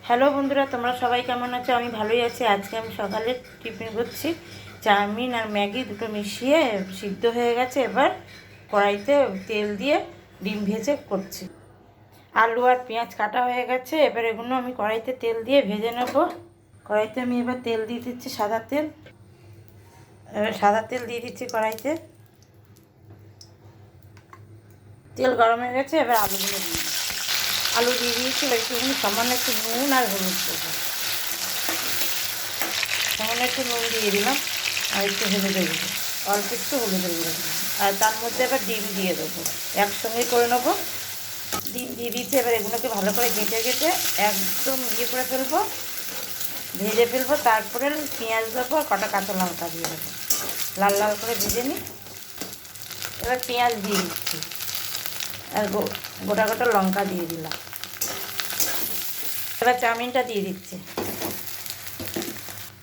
Hello বন্ধুরা, তোমরা সবাই কেমন আছো? আমি ভালোই আছি। আজকে আমি সকালে টিফিন করছি। চাউমিন আর ম্যাগি দুটো মিশিয়ে সিদ্ধ হয়ে গেছে। এবার কড়াইতে তেল দিয়ে ডিম ভেজে করছি। আলু আর পেঁয়াজ কাটা হয়ে গেছে। এবার এগুলো আমি কড়াইতে তেল দিয়ে ভেজে নেব। কড়াইতে আমি এবার তেল দিয়ে দিচ্ছি, সাদা তেল। এবার সাদা তেল দিয়ে দিচ্ছি কড়াইতে। তেল গরম হয়ে গেছে। এবার আলুগুলো দিয়ে দিচ্ছি। আলু দিয়ে দিয়েছি। একটুখানি সামান্য একটু নুন আর হলুদ দেবো। সামান্য একটু নুন দিয়ে দিলাম আর একটু হলুদের গুঁড়ো, অল্প একটু হলুদের গুঁড়ো দিলাম। আর তার মধ্যে এবার ডিম দিয়ে দেবো, একসঙ্গে করে নেবো। ডিম দিয়ে দিচ্ছি। এবার এগুলোকে ভালো করে ঘেঁটে ঘেঁটে একদম করে ফেলবো, ভেজে ফেলবো। তারপরে পেঁয়াজ দেবো আর কটা কাঁচা লঙ্কা দিয়ে দেবো, লাল লাল করে ভেজে নিই। এবার পেঁয়াজ দিয়ে দিচ্ছি আর গোটা গোটা লঙ্কা দিয়ে দিলাম। এবার চাউমিনটা দিয়ে দিচ্ছি,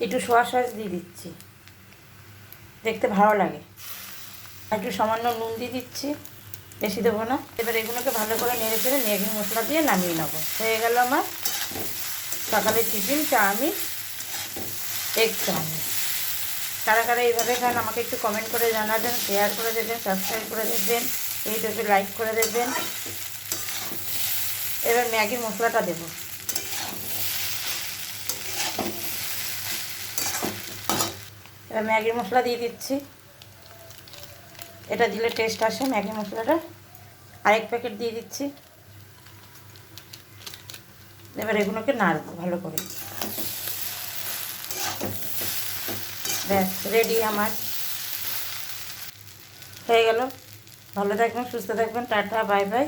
একটু সোয়া সস দিয়ে দিচ্ছি, দেখতে ভালো লাগে। একটু সামান্য নুন দিয়ে দিচ্ছি, বেশি দেবো না। এবার এগুলোকে ভালো করে নেড়ে ফেলে ম্যাগি মশলা দিয়ে নামিয়ে নেবো। হয়ে গেল আমার সকালের টিফিন, চাউমিন, এগ চাউমিন। কারা কারা এইভাবে খান আমাকে একটু কমেন্ট করে জানাবেন, শেয়ার করে দেবেন, সাবস্ক্রাইব করে দেবেন, ইউটিউবে লাইক করে দেবেন। এবার ম্যাগির মশলাটা দেবো। এবার ম্যাগির মশলা দিয়ে দিচ্ছি। এটা দিলে টেস্ট আসে ম্যাগি মশলাটা। আরেক প্যাকেট দিয়ে দিচ্ছি। এবার এগুলোকে নাড়বো ভালো করে। ব্যাস রেডি আমার, হয়ে গেল। ভালো থাকবেন, সুস্থ থাকবেন। Tata, bye bye.